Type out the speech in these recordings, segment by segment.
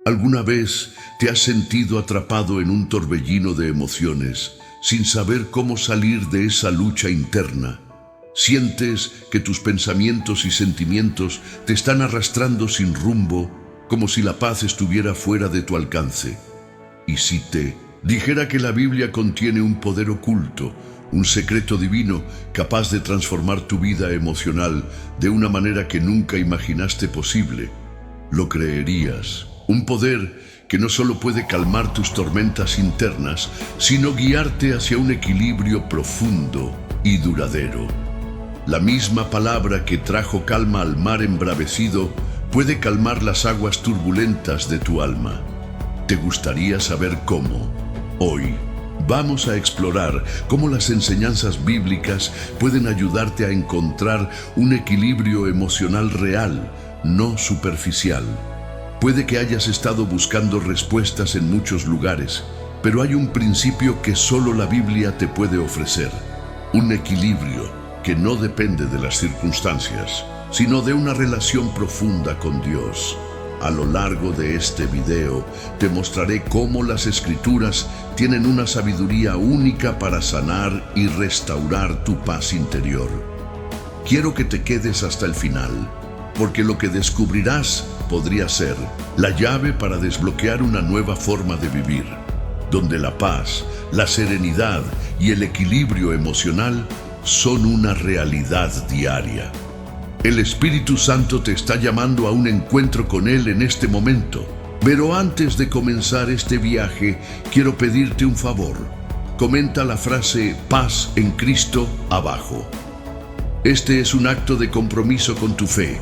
¿Alguna vez te has sentido atrapado en un torbellino de emociones sin saber cómo salir de esa lucha interna? Sientes que tus pensamientos y sentimientos te están arrastrando sin rumbo, como si la paz estuviera fuera de tu alcance. Y si te dijera que la Biblia contiene un poder oculto, un secreto divino capaz de transformar tu vida emocional de una manera que nunca imaginaste posible, ¿lo creerías? Un poder que no solo puede calmar tus tormentas internas, sino guiarte hacia un equilibrio profundo y duradero. La misma palabra que trajo calma al mar embravecido puede calmar las aguas turbulentas de tu alma. ¿Te gustaría saber cómo? Hoy vamos a explorar cómo las enseñanzas bíblicas pueden ayudarte a encontrar un equilibrio emocional real, no superficial. Puede que hayas estado buscando respuestas en muchos lugares, pero hay un principio que solo la Biblia te puede ofrecer. Un equilibrio que no depende de las circunstancias, sino de una relación profunda con Dios. A lo largo de este video te mostraré cómo las Escrituras tienen una sabiduría única para sanar y restaurar tu paz interior. Quiero que te quedes hasta el final, porque lo que descubrirás podría ser la llave para desbloquear una nueva forma de vivir, donde la paz, la serenidad y el equilibrio emocional son una realidad diaria. El Espíritu Santo te está llamando a un encuentro con Él en este momento. Pero antes de comenzar este viaje, quiero pedirte un favor. Comenta la frase "paz en Cristo" abajo. Este es un acto de compromiso con tu fe,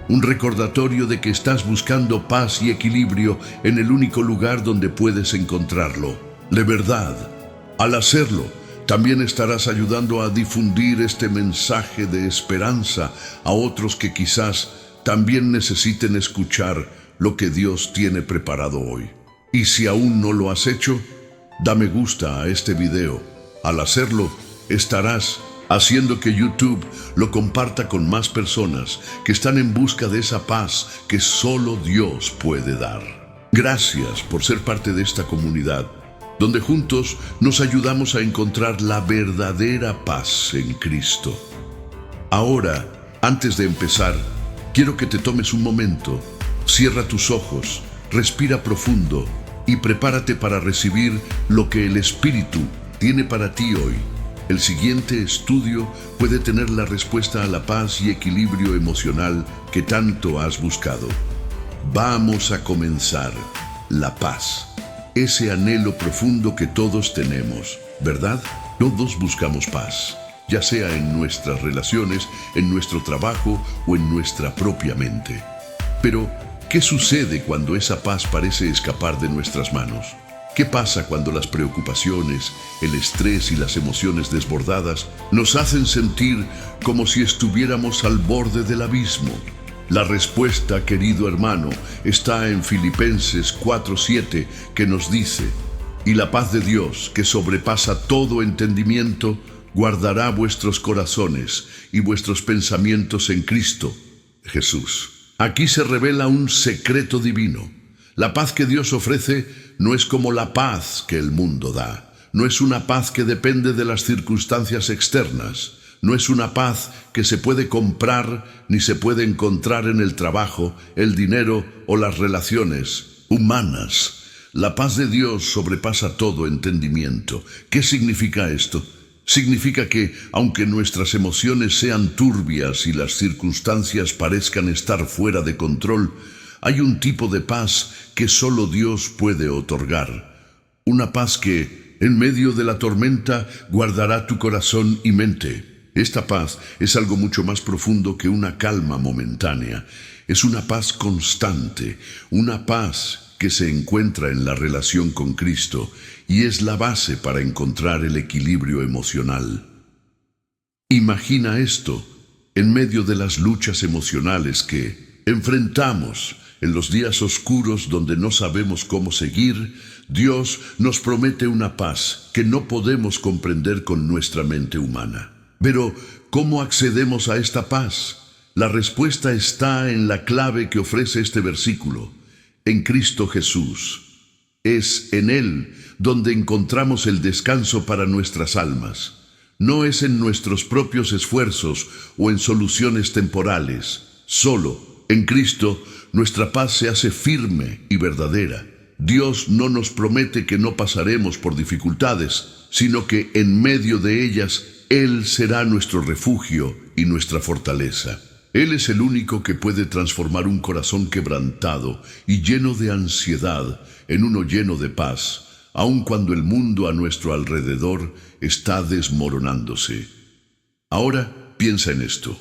un recordatorio de que estás buscando paz y equilibrio en el único lugar donde puedes encontrarlo. De verdad, al hacerlo, también estarás ayudando a difundir este mensaje de esperanza a otros que quizás también necesiten escuchar lo que Dios tiene preparado hoy. Y si aún no lo has hecho, da me gusta a este video. Al hacerlo, estarás haciendo que YouTube lo comparta con más personas que están en busca de esa paz que solo Dios puede dar. Gracias por ser parte de esta comunidad, donde juntos nos ayudamos a encontrar la verdadera paz en Cristo. Ahora, antes de empezar, quiero que te tomes un momento, cierra tus ojos, respira profundo y prepárate para recibir lo que el Espíritu tiene para ti hoy. El siguiente estudio puede tener la respuesta a la paz y equilibrio emocional que tanto has buscado. Vamos a comenzar. La paz. Ese anhelo profundo que todos tenemos, ¿verdad? Todos buscamos paz, ya sea en nuestras relaciones, en nuestro trabajo o en nuestra propia mente. Pero, ¿qué sucede cuando esa paz parece escapar de nuestras manos? ¿Qué pasa cuando las preocupaciones, el estrés y las emociones desbordadas nos hacen sentir como si estuviéramos al borde del abismo? La respuesta, querido hermano, está en Filipenses 4:7, que nos dice: "Y la paz de Dios, que sobrepasa todo entendimiento, guardará vuestros corazones y vuestros pensamientos en Cristo Jesús". Aquí se revela un secreto divino. La paz que Dios ofrece no es como la paz que el mundo da. No es una paz que depende de las circunstancias externas. No es una paz que se puede comprar ni se puede encontrar en el trabajo, el dinero o las relaciones humanas. La paz de Dios sobrepasa todo entendimiento. ¿Qué significa esto? Significa que, aunque nuestras emociones sean turbias y las circunstancias parezcan estar fuera de control, hay un tipo de paz que solo Dios puede otorgar. Una paz que, en medio de la tormenta, guardará tu corazón y mente. Esta paz es algo mucho más profundo que una calma momentánea. Es una paz constante, una paz que se encuentra en la relación con Cristo y es la base para encontrar el equilibrio emocional. Imagina esto, en medio de las luchas emocionales que enfrentamos, en los días oscuros donde no sabemos cómo seguir, Dios nos promete una paz que no podemos comprender con nuestra mente humana. Pero, ¿cómo accedemos a esta paz? La respuesta está en la clave que ofrece este versículo. en Cristo Jesús. Es en Él donde encontramos el descanso para nuestras almas. No es en nuestros propios esfuerzos o en soluciones temporales. Solo en Cristo nuestra paz se hace firme y verdadera. Dios no nos promete que no pasaremos por dificultades, sino que en medio de ellas Él será nuestro refugio y nuestra fortaleza. Él es el único que puede transformar un corazón quebrantado y lleno de ansiedad en uno lleno de paz, aun cuando el mundo a nuestro alrededor está desmoronándose. Ahora piensa en esto.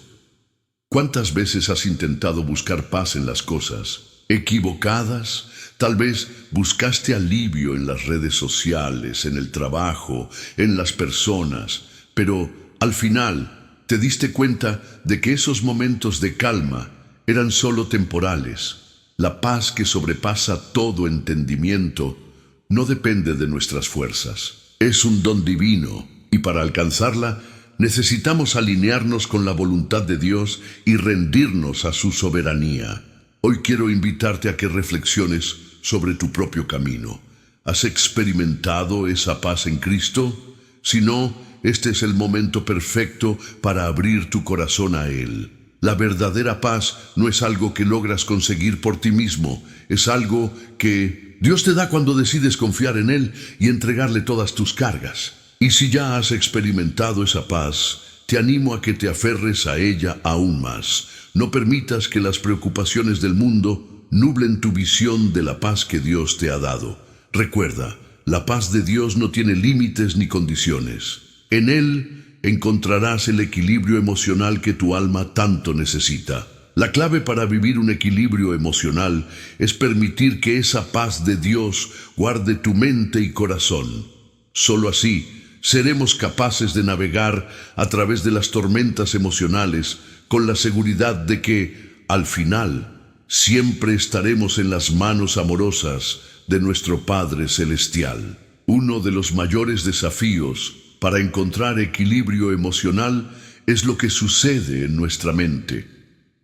¿Cuántas veces has intentado buscar paz en las cosas equivocadas? Tal vez buscaste alivio en las redes sociales, en el trabajo, en las personas, pero al final te diste cuenta de que esos momentos de calma eran solo temporales. La paz que sobrepasa todo entendimiento no depende de nuestras fuerzas. Es un don divino y para alcanzarla necesitamos alinearnos con la voluntad de Dios y rendirnos a su soberanía. Hoy quiero invitarte a que reflexiones sobre tu propio camino. ¿Has experimentado esa paz en Cristo? Si no, este es el momento perfecto para abrir tu corazón a Él. La verdadera paz no es algo que logras conseguir por ti mismo, es algo que Dios te da cuando decides confiar en Él y entregarle todas tus cargas. Y si ya has experimentado esa paz, te animo a que te aferres a ella aún más. No permitas que las preocupaciones del mundo nublen tu visión de la paz que Dios te ha dado. Recuerda, la paz de Dios no tiene límites ni condiciones. En Él encontrarás el equilibrio emocional que tu alma tanto necesita. La clave para vivir un equilibrio emocional es permitir que esa paz de Dios guarde tu mente y corazón. Solo así seremos capaces de navegar a través de las tormentas emocionales con la seguridad de que, al final, siempre estaremos en las manos amorosas de nuestro Padre Celestial. Uno de los mayores desafíos para encontrar equilibrio emocional es lo que sucede en nuestra mente.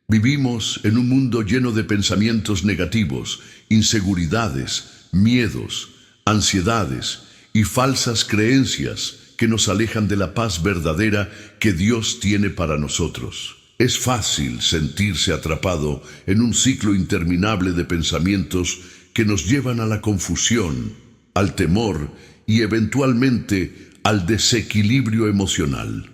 Vivimos en un mundo lleno de pensamientos negativos, inseguridades, miedos, ansiedades y falsas creencias que nos alejan de la paz verdadera que Dios tiene para nosotros. Es fácil sentirse atrapado en un ciclo interminable de pensamientos que nos llevan a la confusión, al temor y eventualmente al desequilibrio emocional.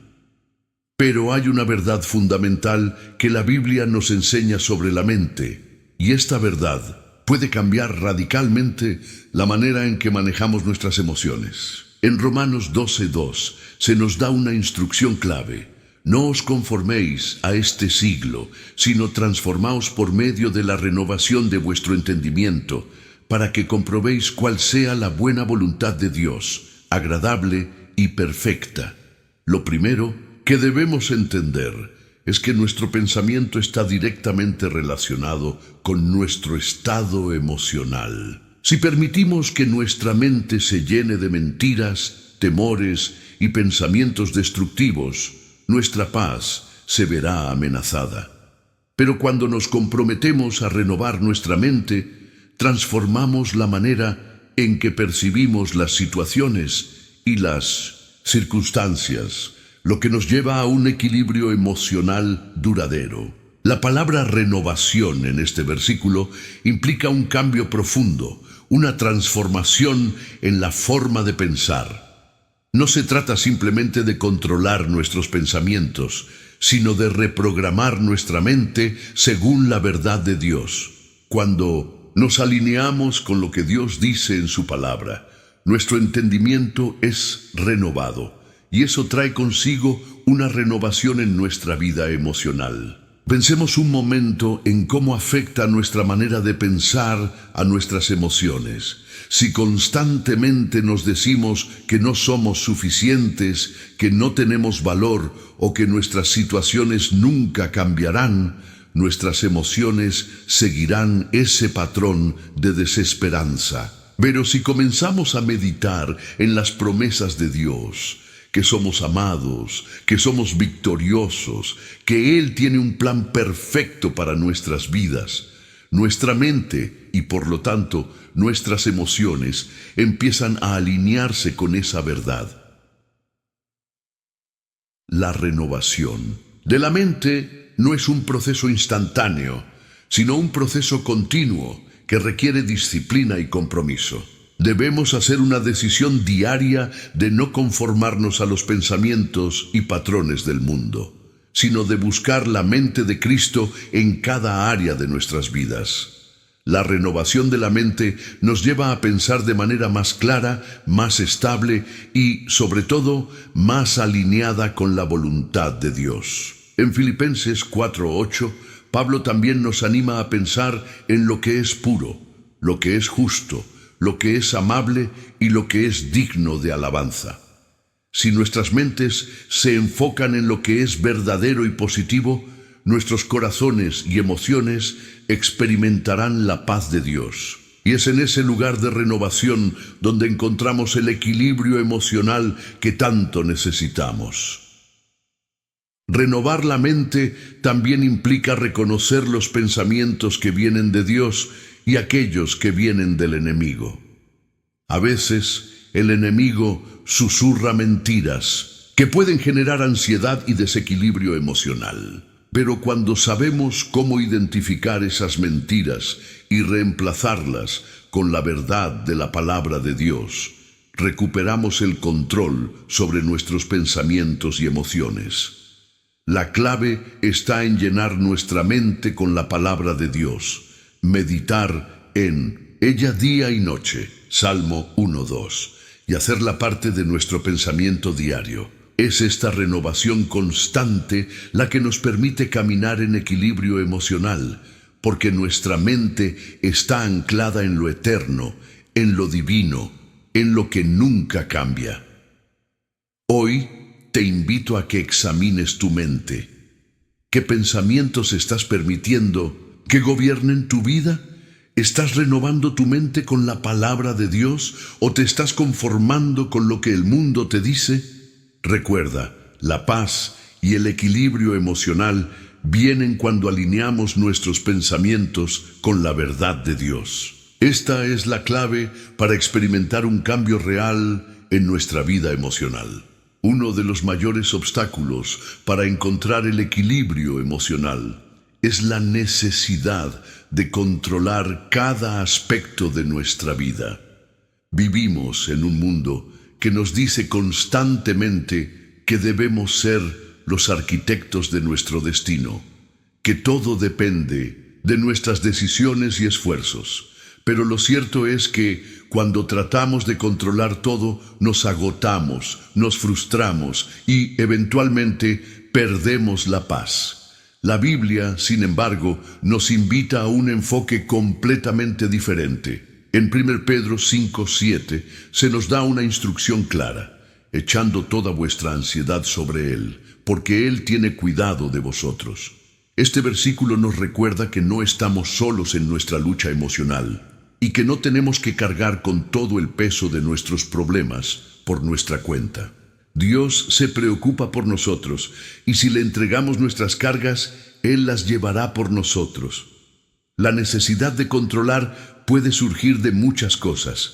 Pero hay una verdad fundamental que la Biblia nos enseña sobre la mente, y esta verdad puede cambiar radicalmente la manera en que manejamos nuestras emociones. En Romanos 12:2 se nos da una instrucción clave. No os conforméis a este siglo, sino transformaos por medio de la renovación de vuestro entendimiento, para que comprobéis cuál sea la buena voluntad de Dios, agradable y perfecta. Lo primero que debemos entender es que nuestro pensamiento está directamente relacionado con nuestro estado emocional. Si permitimos que nuestra mente se llene de mentiras, temores y pensamientos destructivos, nuestra paz se verá amenazada. Pero cuando nos comprometemos a renovar nuestra mente, transformamos la manera en que percibimos las situaciones y las circunstancias, lo que nos lleva a un equilibrio emocional duradero. La palabra renovación en este versículo implica un cambio profundo, una transformación en la forma de pensar. No se trata simplemente de controlar nuestros pensamientos, sino de reprogramar nuestra mente según la verdad de Dios. Cuando nos alineamos con lo que Dios dice en su palabra, nuestro entendimiento es renovado, y eso trae consigo una renovación en nuestra vida emocional. Pensemos un momento en cómo afecta nuestra manera de pensar a nuestras emociones. Si constantemente nos decimos que no somos suficientes, que no tenemos valor o que nuestras situaciones nunca cambiarán, nuestras emociones seguirán ese patrón de desesperanza. Pero si comenzamos a meditar en las promesas de Dios, que somos amados, que somos victoriosos, que Él tiene un plan perfecto para nuestras vidas, Nuestra mente y por lo tanto nuestras emociones empiezan a alinearse con esa verdad. La renovación de la mente no es un proceso instantáneo, sino un proceso continuo que requiere disciplina y compromiso. Debemos hacer una decisión diaria de no conformarnos a los pensamientos y patrones del mundo, sino de buscar la mente de Cristo en cada área de nuestras vidas. La renovación de la mente nos lleva a pensar de manera más clara, más estable y, sobre todo, más alineada con la voluntad de Dios. En Filipenses 4:8, Pablo también nos anima a pensar en lo que es puro, lo que es justo, lo que es amable y lo que es digno de alabanza. Si nuestras mentes se enfocan en lo que es verdadero y positivo, nuestros corazones y emociones experimentarán la paz de Dios. Y es en ese lugar de renovación donde encontramos el equilibrio emocional que tanto necesitamos. Renovar la mente también implica reconocer los pensamientos que vienen de Dios y aquellos que vienen del enemigo. A veces, el enemigo susurra mentiras que pueden generar ansiedad y desequilibrio emocional. Pero cuando sabemos cómo identificar esas mentiras y reemplazarlas con la verdad de la palabra de Dios, recuperamos el control sobre nuestros pensamientos y emociones. La clave está en llenar nuestra mente con la palabra de Dios, meditar en ella día y noche, Salmo 1:2, y hacerla parte de nuestro pensamiento diario. Es esta renovación constante la que nos permite caminar en equilibrio emocional, porque nuestra mente está anclada en lo eterno, en lo divino, en lo que nunca cambia. Hoy te invito a que examines tu mente. ¿Qué pensamientos estás permitiendo que gobiernen tu vida? ¿Estás renovando tu mente con la palabra de Dios o te estás conformando con lo que el mundo te dice? Recuerda, la paz y el equilibrio emocional vienen cuando alineamos nuestros pensamientos con la verdad de Dios. Esta es la clave para experimentar un cambio real en nuestra vida emocional. Uno de los mayores obstáculos para encontrar el equilibrio emocional es la necesidad de controlar cada aspecto de nuestra vida. Vivimos en un mundo que nos dice constantemente que debemos ser los arquitectos de nuestro destino, que todo depende de nuestras decisiones y esfuerzos. Pero lo cierto es que cuando tratamos de controlar todo, nos agotamos, nos frustramos y eventualmente perdemos la paz. La Biblia, sin embargo, nos invita a un enfoque completamente diferente. En 1 Pedro 5:7 se nos da una instrucción clara: echando toda vuestra ansiedad sobre Él, porque Él tiene cuidado de vosotros. Este versículo nos recuerda que no estamos solos en nuestra lucha emocional y que no tenemos que cargar con todo el peso de nuestros problemas por nuestra cuenta. Dios se preocupa por nosotros y si le entregamos nuestras cargas, Él las llevará por nosotros. La necesidad de controlar puede surgir de muchas cosas: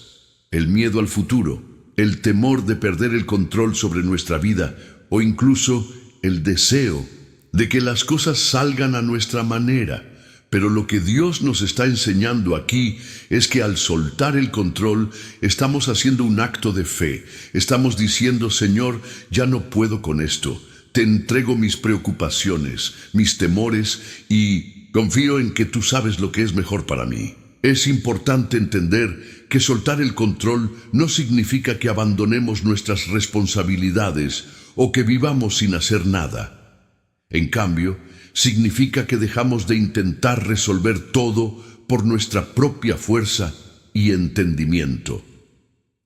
el miedo al futuro, el temor de perder el control sobre nuestra vida o incluso el deseo de que las cosas salgan a nuestra manera. Pero lo que Dios nos está enseñando aquí es que al soltar el control estamos haciendo un acto de fe. Estamos diciendo: Señor, ya no puedo con esto. Te entrego mis preocupaciones, mis temores y confío en que tú sabes lo que es mejor para mí. Es importante entender que soltar el control no significa que abandonemos nuestras responsabilidades o que vivamos sin hacer nada. En cambio, significa que dejamos de intentar resolver todo por nuestra propia fuerza y entendimiento.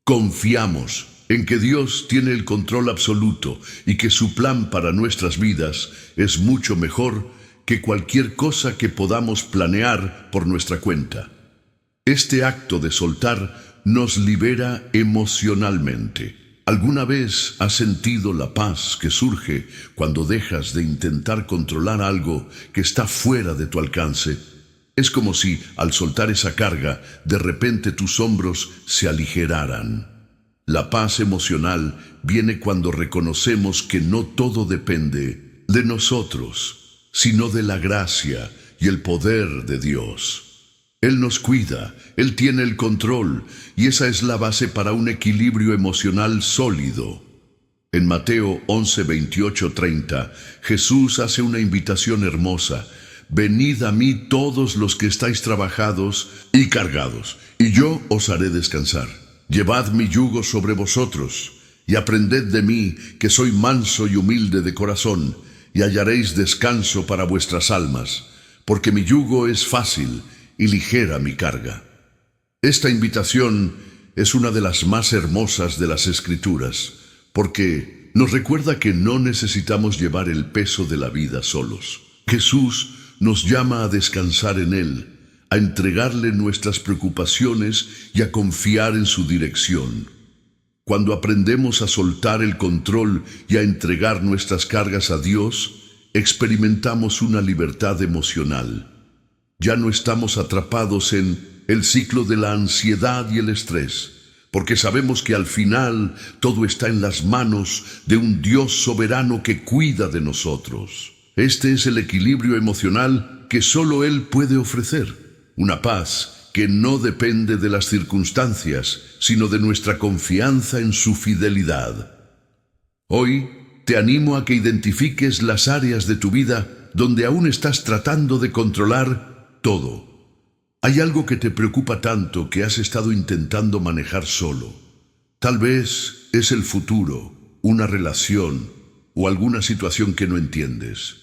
Confiamos en que Dios tiene el control absoluto y que su plan para nuestras vidas es mucho mejor que cualquier cosa que podamos planear por nuestra cuenta. Este acto de soltar nos libera emocionalmente. ¿Alguna vez has sentido la paz que surge cuando dejas de intentar controlar algo que está fuera de tu alcance? Es como si, al soltar esa carga, de repente tus hombros se aligeraran. La paz emocional viene cuando reconocemos que no todo depende de nosotros, sino de la gracia y el poder de Dios. Él nos cuida, Él tiene el control, y esa es la base para un equilibrio emocional sólido. En Mateo 11, 28, 30, Jesús hace una invitación hermosa. Venid a mí todos los que estáis trabajados y cargados, y yo os haré descansar. Llevad mi yugo sobre vosotros, y aprended de mí, que soy manso y humilde de corazón, y hallaréis descanso para vuestras almas, porque mi yugo es fácil y ligera mi carga. Esta invitación es una de las más hermosas de las Escrituras, porque nos recuerda que no necesitamos llevar el peso de la vida solos. Jesús nos llama a descansar en Él, a entregarle nuestras preocupaciones y a confiar en su dirección. Cuando aprendemos a soltar el control y a entregar nuestras cargas a Dios, experimentamos una libertad emocional. Ya no estamos atrapados en el ciclo de la ansiedad y el estrés, porque sabemos que al final todo está en las manos de un Dios soberano que cuida de nosotros. Este es el equilibrio emocional que solo Él puede ofrecer, una paz que no depende de las circunstancias, sino de nuestra confianza en su fidelidad. Hoy te animo a que identifiques las áreas de tu vida donde aún estás tratando de controlar todo. Hay algo que te preocupa tanto que has estado intentando manejar solo. Tal vez es el futuro, una relación o alguna situación que no entiendes.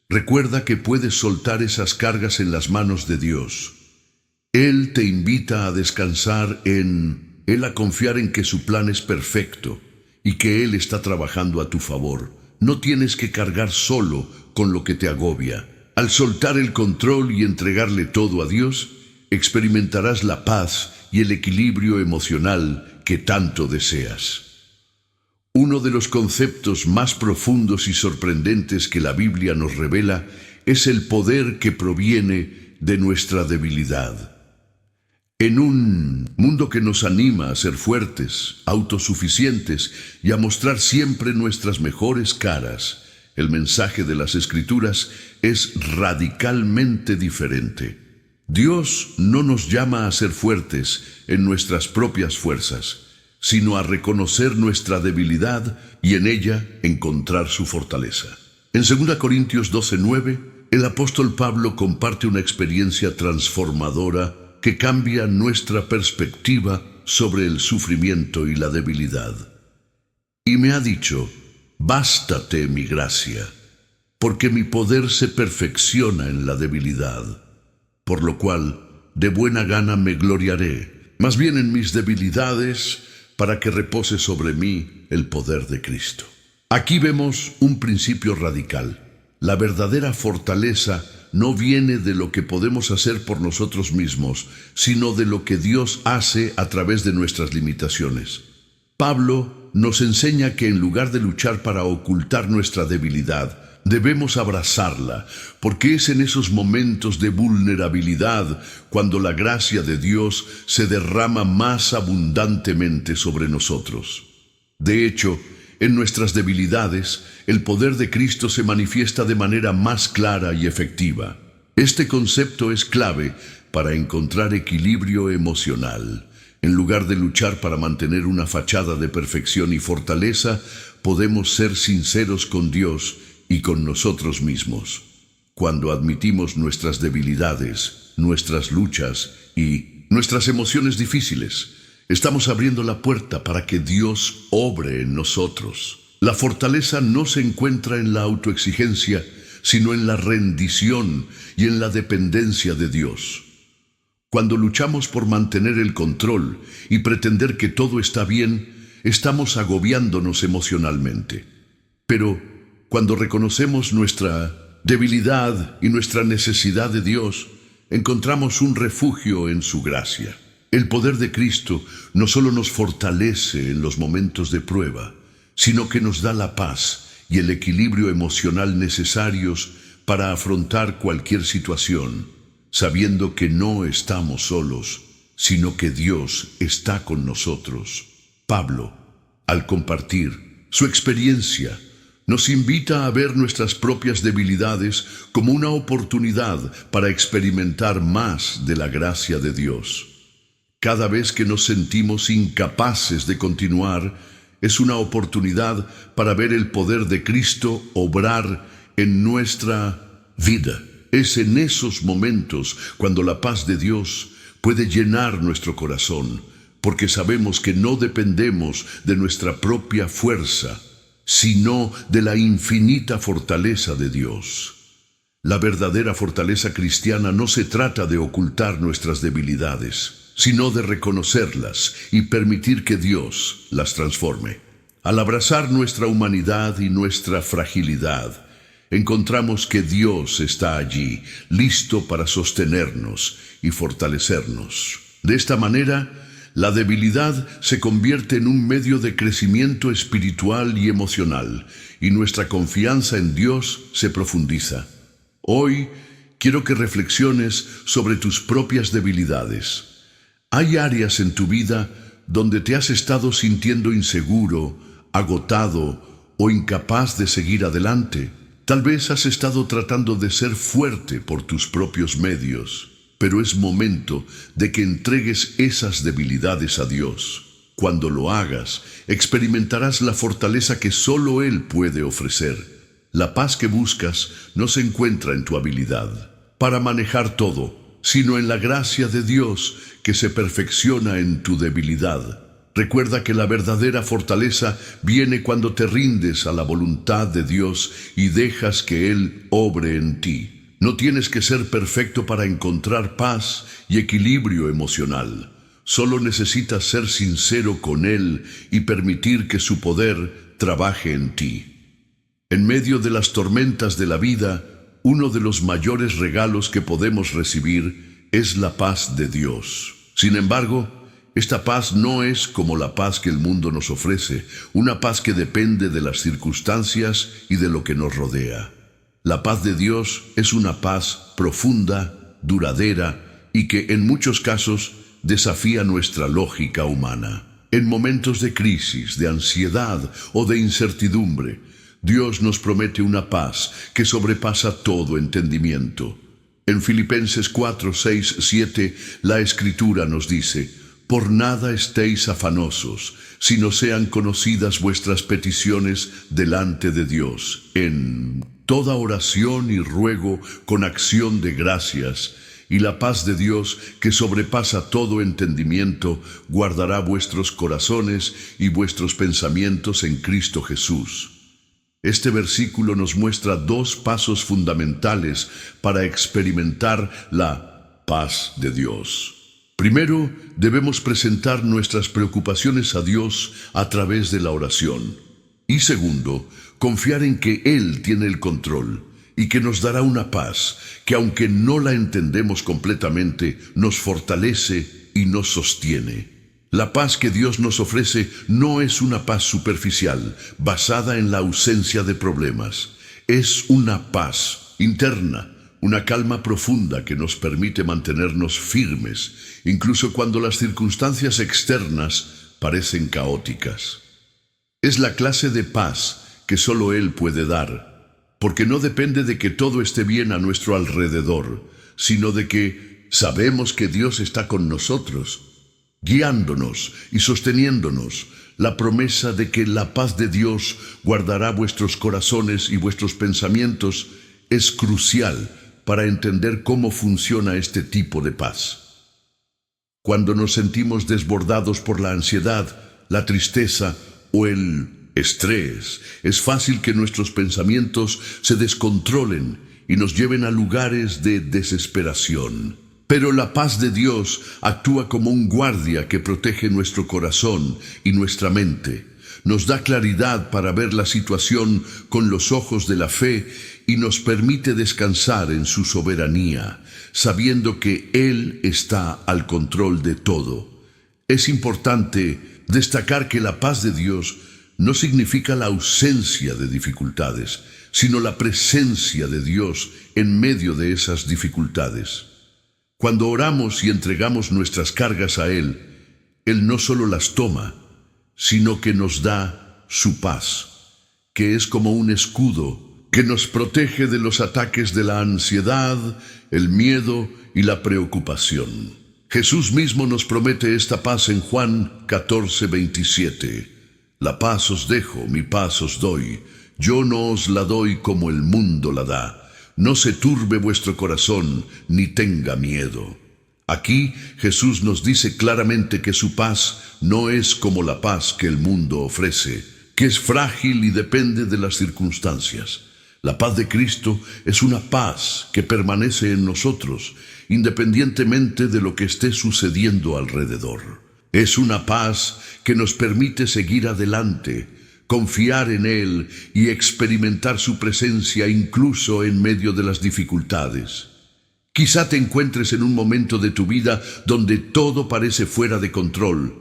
Recuerda que puedes soltar esas cargas en las manos de Dios. Él te invita a descansar en Él, a confiar en que su plan es perfecto y que Él está trabajando a tu favor. No tienes que cargar solo con lo que te agobia. Al soltar el control y entregarle todo a Dios, experimentarás la paz y el equilibrio emocional que tanto deseas. Uno de los conceptos más profundos y sorprendentes que la Biblia nos revela es el poder que proviene de nuestra debilidad. En un mundo que nos anima a ser fuertes, autosuficientes y a mostrar siempre nuestras mejores caras, el mensaje de las Escrituras es radicalmente diferente. Dios no nos llama a ser fuertes en nuestras propias fuerzas, sino a reconocer nuestra debilidad y en ella encontrar su fortaleza. En 2 Corintios 12:9, el apóstol Pablo comparte una experiencia transformadora que cambia nuestra perspectiva sobre el sufrimiento y la debilidad. Y me ha dicho: bástate mi gracia, porque mi poder se perfecciona en la debilidad, por lo cual de buena gana me gloriaré, más bien en mis debilidades, para que repose sobre mí el poder de Cristo. Aquí vemos un principio radical. La verdadera fortaleza no viene de lo que podemos hacer por nosotros mismos, sino de lo que Dios hace a través de nuestras limitaciones. Pablo nos enseña que en lugar de luchar para ocultar nuestra debilidad, debemos abrazarla, porque es en esos momentos de vulnerabilidad cuando la gracia de Dios se derrama más abundantemente sobre nosotros. De hecho, en nuestras debilidades, el poder de Cristo se manifiesta de manera más clara y efectiva. Este concepto es clave para encontrar equilibrio emocional. En lugar de luchar para mantener una fachada de perfección y fortaleza, podemos ser sinceros con Dios y con nosotros mismos. Cuando admitimos nuestras debilidades, nuestras luchas y nuestras emociones difíciles, estamos abriendo la puerta para que Dios obre en nosotros. La fortaleza no se encuentra en la autoexigencia, sino en la rendición y en la dependencia de Dios. Cuando luchamos por mantener el control y pretender que todo está bien, estamos agobiándonos emocionalmente. Pero cuando reconocemos nuestra debilidad y nuestra necesidad de Dios, encontramos un refugio en su gracia. El poder de Cristo no solo nos fortalece en los momentos de prueba, sino que nos da la paz y el equilibrio emocional necesarios para afrontar cualquier situación. sabiendo que no estamos solos, sino que Dios está con nosotros. Pablo, al compartir su experiencia, nos invita a ver nuestras propias debilidades como una oportunidad para experimentar más de la gracia de Dios. Cada vez que nos sentimos incapaces de continuar, es una oportunidad para ver el poder de Cristo obrar en nuestra vida. Es en esos momentos cuando la paz de Dios puede llenar nuestro corazón, porque sabemos que no dependemos de nuestra propia fuerza, sino de la infinita fortaleza de Dios. La verdadera fortaleza cristiana no se trata de ocultar nuestras debilidades, sino de reconocerlas y permitir que Dios las transforme. Al abrazar nuestra humanidad y nuestra fragilidad, encontramos que Dios está allí, listo para sostenernos y fortalecernos. De esta manera, la debilidad se convierte en un medio de crecimiento espiritual y emocional, y nuestra confianza en Dios se profundiza. Hoy quiero que reflexiones sobre tus propias debilidades. ¿Hay áreas en tu vida donde te has estado sintiendo inseguro, agotado o incapaz de seguir adelante? Tal vez has estado tratando de ser fuerte por tus propios medios, pero es momento de que entregues esas debilidades a Dios. Cuando lo hagas, experimentarás la fortaleza que solo Él puede ofrecer. La paz que buscas no se encuentra en tu habilidad para manejar todo, sino en la gracia de Dios que se perfecciona en tu debilidad. Recuerda que la verdadera fortaleza viene cuando te rindes a la voluntad de Dios y dejas que Él obre en ti. No tienes que ser perfecto para encontrar paz y equilibrio emocional. Solo necesitas ser sincero con Él y permitir que su poder trabaje en ti. En medio de las tormentas de la vida, uno de los mayores regalos que podemos recibir es la paz de Dios. Sin embargo, esta paz no es como la paz que el mundo nos ofrece, una paz que depende de las circunstancias y de lo que nos rodea. La paz de Dios es una paz profunda, duradera y que en muchos casos desafía nuestra lógica humana. En momentos de crisis, de ansiedad o de incertidumbre, Dios nos promete una paz que sobrepasa todo entendimiento. En Filipenses 4, 6, 7, la Escritura nos dice: «Por nada estéis afanosos, sino sean conocidas vuestras peticiones delante de Dios, en toda oración y ruego con acción de gracias, y la paz de Dios, que sobrepasa todo entendimiento, guardará vuestros corazones y vuestros pensamientos en Cristo Jesús». Este versículo nos muestra dos pasos fundamentales para experimentar la paz de Dios. Primero, debemos presentar nuestras preocupaciones a Dios a través de la oración. Y segundo, confiar en que Él tiene el control y que nos dará una paz que, aunque no la entendemos completamente, nos fortalece y nos sostiene. La paz que Dios nos ofrece no es una paz superficial, basada en la ausencia de problemas. Es una paz interna, una calma profunda que nos permite mantenernos firmes, incluso cuando las circunstancias externas parecen caóticas. Es la clase de paz que solo Él puede dar, porque no depende de que todo esté bien a nuestro alrededor, sino de que sabemos que Dios está con nosotros, guiándonos y sosteniéndonos. La promesa de que la paz de Dios guardará vuestros corazones y vuestros pensamientos es crucial para entender cómo funciona este tipo de paz. Cuando nos sentimos desbordados por la ansiedad, la tristeza o el estrés, es fácil que nuestros pensamientos se descontrolen y nos lleven a lugares de desesperación. Pero la paz de Dios actúa como un guardia que protege nuestro corazón y nuestra mente. Nos da claridad para ver la situación con los ojos de la fe y nos permite descansar en su soberanía, sabiendo que Él está al control de todo. Es importante destacar que la paz de Dios no significa la ausencia de dificultades, sino la presencia de Dios en medio de esas dificultades. Cuando oramos y entregamos nuestras cargas a Él no solo las toma, sino que nos da su paz, que es como un escudo que nos protege de los ataques de la ansiedad, el miedo y la preocupación. Jesús mismo nos promete esta paz en Juan 14:27. La paz os dejo, mi paz os doy. Yo no os la doy como el mundo la da. No se turbe vuestro corazón, ni tenga miedo. Aquí Jesús nos dice claramente que su paz no es como la paz que el mundo ofrece, que es frágil y depende de las circunstancias. La paz de Cristo es una paz que permanece en nosotros, independientemente de lo que esté sucediendo alrededor. Es una paz que nos permite seguir adelante, confiar en Él y experimentar su presencia incluso en medio de las dificultades. Quizá te encuentres en un momento de tu vida donde todo parece fuera de control,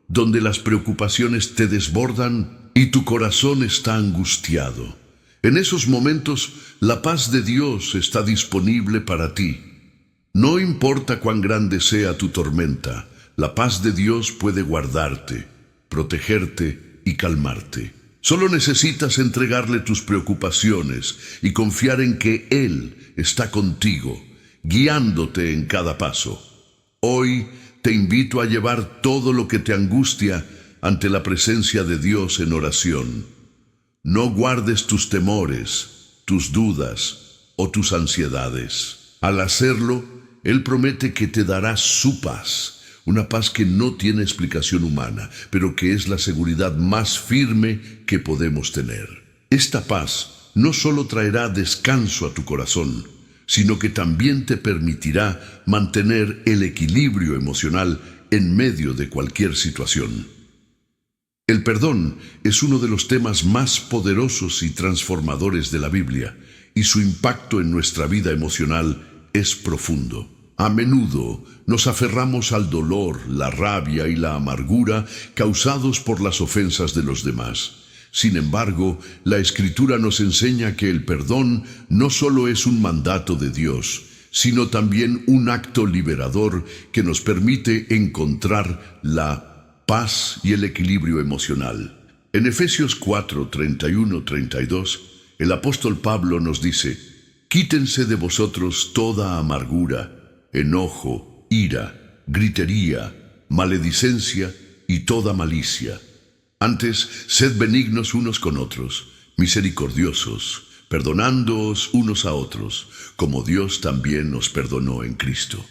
donde las preocupaciones te desbordan y tu corazón está angustiado. En esos momentos, la paz de Dios está disponible para ti. No importa cuán grande sea tu tormenta, la paz de Dios puede guardarte, protegerte y calmarte. Solo necesitas entregarle tus preocupaciones y confiar en que Él está contigo, guiándote en cada paso. Hoy te invito a llevar todo lo que te angustia ante la presencia de Dios en oración. No guardes tus temores, tus dudas o tus ansiedades. Al hacerlo, Él promete que te dará su paz, una paz que no tiene explicación humana, pero que es la seguridad más firme que podemos tener. Esta paz no solo traerá descanso a tu corazón, sino que también te permitirá mantener el equilibrio emocional en medio de cualquier situación. El perdón es uno de los temas más poderosos y transformadores de la Biblia, y su impacto en nuestra vida emocional es profundo. A menudo nos aferramos al dolor, la rabia y la amargura causados por las ofensas de los demás. Sin embargo, la Escritura nos enseña que el perdón no solo es un mandato de Dios, sino también un acto liberador que nos permite encontrar la paz y el equilibrio emocional. En Efesios 4:31-32, el apóstol Pablo nos dice: «Quítense de vosotros toda amargura, enojo, ira, gritería, maledicencia y toda malicia. Antes, sed benignos unos con otros, misericordiosos, perdonándoos unos a otros, como Dios también os perdonó en Cristo».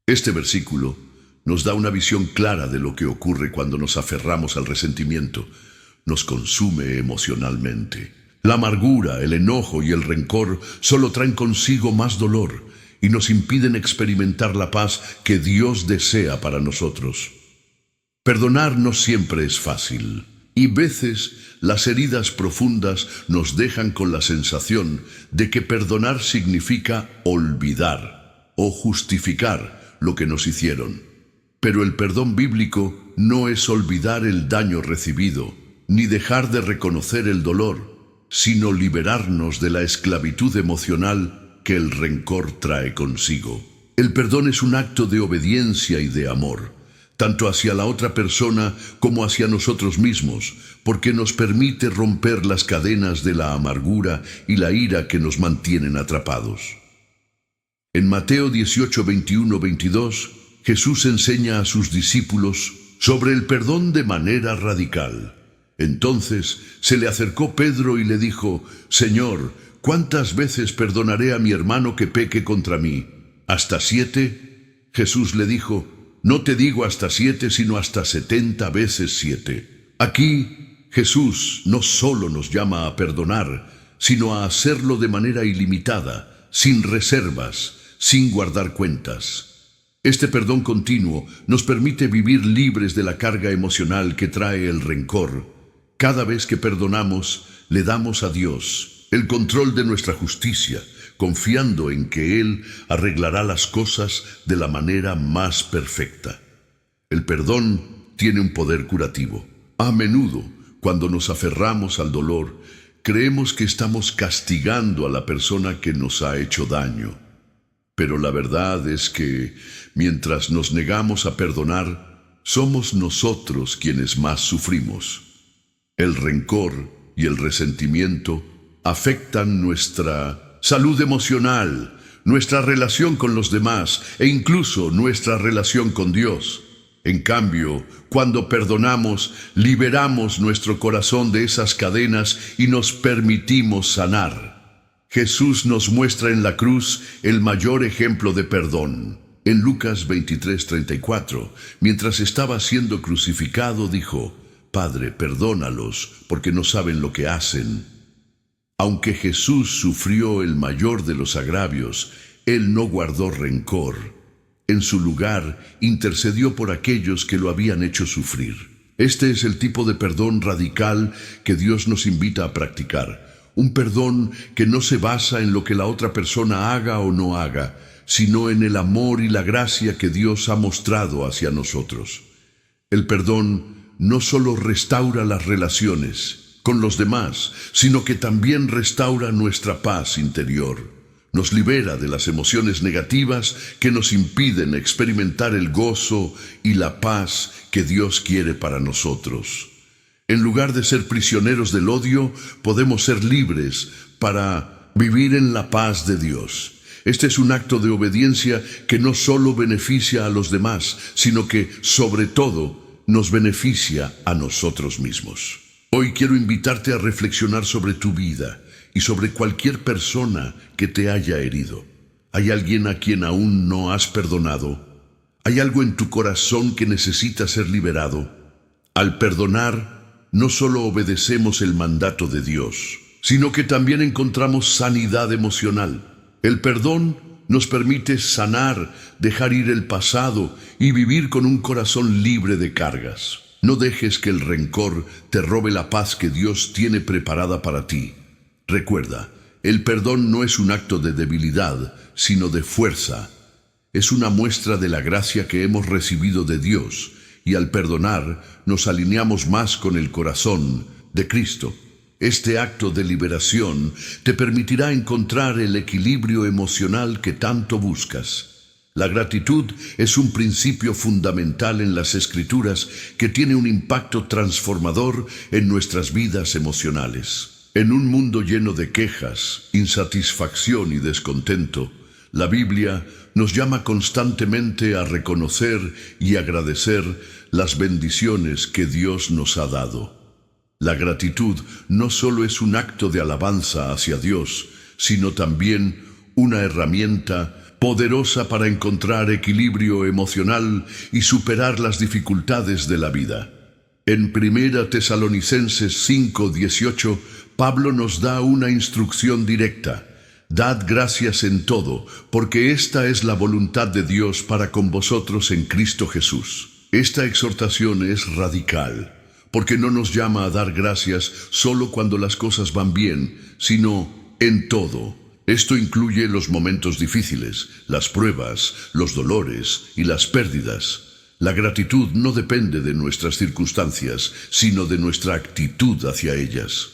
Este versículo nos da una visión clara de lo que ocurre cuando nos aferramos al resentimiento. Nos consume emocionalmente. La amargura, el enojo y el rencor solo traen consigo más dolor y nos impiden experimentar la paz que Dios desea para nosotros. Perdonar no siempre es fácil, y veces las heridas profundas nos dejan con la sensación de que perdonar significa olvidar o justificar lo que nos hicieron. Pero el perdón bíblico no es olvidar el daño recibido, ni dejar de reconocer el dolor, sino liberarnos de la esclavitud emocional que el rencor trae consigo. El perdón es un acto de obediencia y de amor, tanto hacia la otra persona como hacia nosotros mismos, porque nos permite romper las cadenas de la amargura y la ira que nos mantienen atrapados. En Mateo 18:21-22, Jesús enseña a sus discípulos sobre el perdón de manera radical. Entonces se le acercó Pedro y le dijo: «Señor, ¿cuántas veces perdonaré a mi hermano que peque contra mí? ¿Hasta 7? Jesús le dijo: «No te digo hasta 7, sino hasta 70 veces 7. Aquí, Jesús no solo nos llama a perdonar, sino a hacerlo de manera ilimitada, sin reservas, sin guardar cuentas. Este perdón continuo nos permite vivir libres de la carga emocional que trae el rencor. Cada vez que perdonamos, le damos a Dios el control de nuestra justicia, confiando en que Él arreglará las cosas de la manera más perfecta. El perdón tiene un poder curativo. A menudo, cuando nos aferramos al dolor, creemos que estamos castigando a la persona que nos ha hecho daño. Pero la verdad es que, mientras nos negamos a perdonar, somos nosotros quienes más sufrimos. El rencor y el resentimiento afectan nuestra salud emocional, nuestra relación con los demás e incluso nuestra relación con Dios. En cambio, cuando perdonamos, liberamos nuestro corazón de esas cadenas y nos permitimos sanar. Jesús nos muestra en la cruz el mayor ejemplo de perdón. En Lucas 23:34, mientras estaba siendo crucificado, dijo: Padre, perdónalos, porque no saben lo que hacen. Aunque Jesús sufrió el mayor de los agravios, Él no guardó rencor. En su lugar, intercedió por aquellos que lo habían hecho sufrir. Este es el tipo de perdón radical que Dios nos invita a practicar. Un perdón que no se basa en lo que la otra persona haga o no haga, sino en el amor y la gracia que Dios ha mostrado hacia nosotros. El perdón no solo restaura las relaciones con los demás, sino que también restaura nuestra paz interior. Nos libera de las emociones negativas que nos impiden experimentar el gozo y la paz que Dios quiere para nosotros. En lugar de ser prisioneros del odio, podemos ser libres para vivir en la paz de Dios. Este es un acto de obediencia que no solo beneficia a los demás, sino que, sobre todo, nos beneficia a nosotros mismos. Hoy quiero invitarte a reflexionar sobre tu vida y sobre cualquier persona que te haya herido. ¿Hay alguien a quien aún no has perdonado? ¿Hay algo en tu corazón que necesita ser liberado? Al perdonar, no solo obedecemos el mandato de Dios, sino que también encontramos sanidad emocional. El perdón nos permite sanar, dejar ir el pasado y vivir con un corazón libre de cargas. No dejes que el rencor te robe la paz que Dios tiene preparada para ti. Recuerda, el perdón no es un acto de debilidad, sino de fuerza. Es una muestra de la gracia que hemos recibido de Dios, y al perdonar nos alineamos más con el corazón de Cristo. Este acto de liberación te permitirá encontrar el equilibrio emocional que tanto buscas. La gratitud es un principio fundamental en las Escrituras que tiene un impacto transformador en nuestras vidas emocionales. En un mundo lleno de quejas, insatisfacción y descontento, la Biblia nos llama constantemente a reconocer y agradecer las bendiciones que Dios nos ha dado. La gratitud no solo es un acto de alabanza hacia Dios, sino también una herramienta poderosa para encontrar equilibrio emocional y superar las dificultades de la vida. En 1 Tesalonicenses 5:18, Pablo nos da una instrucción directa: Dad gracias en todo, porque esta es la voluntad de Dios para con vosotros en Cristo Jesús. Esta exhortación es radical, porque no nos llama a dar gracias solo cuando las cosas van bien, sino en todo. Esto incluye los momentos difíciles, las pruebas, los dolores y las pérdidas. La gratitud no depende de nuestras circunstancias, sino de nuestra actitud hacia ellas.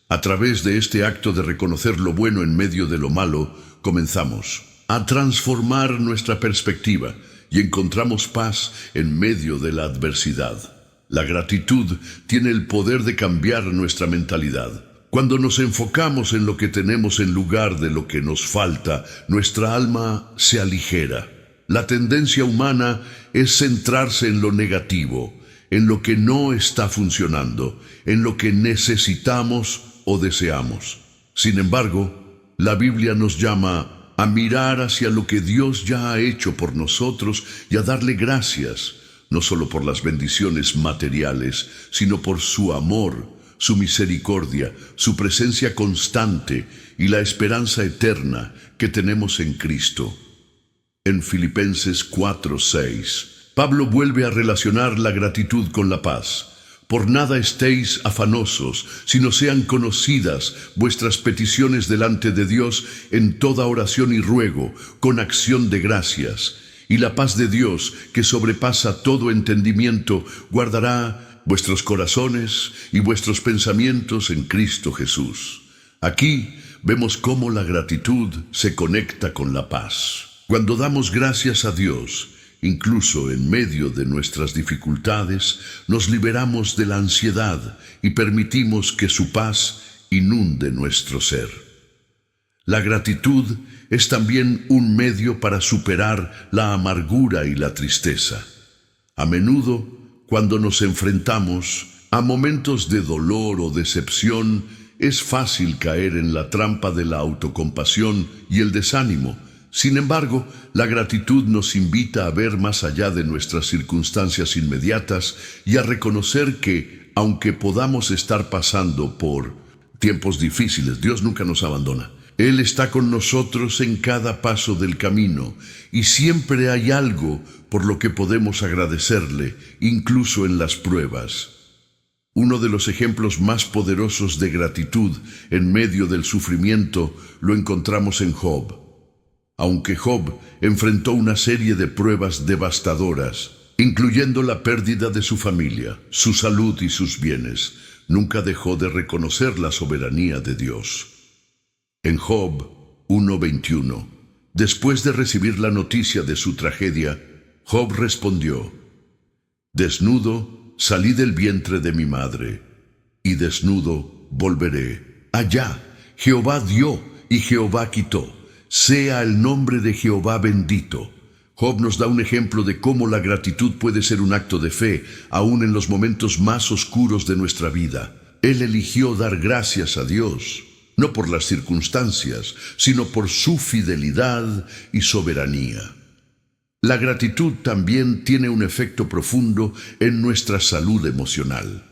A través de este acto de reconocer lo bueno en medio de lo malo, comenzamos a transformar nuestra perspectiva y encontramos paz en medio de la adversidad. La gratitud tiene el poder de cambiar nuestra mentalidad. Cuando nos enfocamos en lo que tenemos en lugar de lo que nos falta, nuestra alma se aligera. La tendencia humana es centrarse en lo negativo, en lo que no está funcionando, en lo que necesitamos o deseamos. Sin embargo, la Biblia nos llama a mirar hacia lo que Dios ya ha hecho por nosotros y a darle gracias, no solo por las bendiciones materiales, sino por su amor, su misericordia, su presencia constante y la esperanza eterna que tenemos en Cristo. En Filipenses 4:6, Pablo vuelve a relacionar la gratitud con la paz. Por nada estéis afanosos, sino sean conocidas vuestras peticiones delante de Dios en toda oración y ruego, con acción de gracias. Y la paz de Dios, que sobrepasa todo entendimiento, guardará vuestros corazones y vuestros pensamientos en Cristo Jesús. Aquí vemos cómo la gratitud se conecta con la paz. Cuando damos gracias a Dios, incluso en medio de nuestras dificultades, nos liberamos de la ansiedad y permitimos que su paz inunde nuestro ser. La gratitud es también un medio para superar la amargura y la tristeza. A menudo, cuando nos enfrentamos a momentos de dolor o decepción, es fácil caer en la trampa de la autocompasión y el desánimo. Sin embargo, la gratitud nos invita a ver más allá de nuestras circunstancias inmediatas y a reconocer que, aunque podamos estar pasando por tiempos difíciles, Dios nunca nos abandona. Él está con nosotros en cada paso del camino y siempre hay algo por lo que podemos agradecerle, incluso en las pruebas. Uno de los ejemplos más poderosos de gratitud en medio del sufrimiento lo encontramos en Job. Aunque Job enfrentó una serie de pruebas devastadoras, incluyendo la pérdida de su familia, su salud y sus bienes, nunca dejó de reconocer la soberanía de Dios. En Job 1:21, después de recibir la noticia de su tragedia, Job respondió: «Desnudo salí del vientre de mi madre, y desnudo volveré. Allá Jehová dio y Jehová quitó. Sea el nombre de Jehová bendito». Job nos da un ejemplo de cómo la gratitud puede ser un acto de fe, aún en los momentos más oscuros de nuestra vida. Él eligió dar gracias a Dios, no por las circunstancias, sino por su fidelidad y soberanía. La gratitud también tiene un efecto profundo en nuestra salud emocional.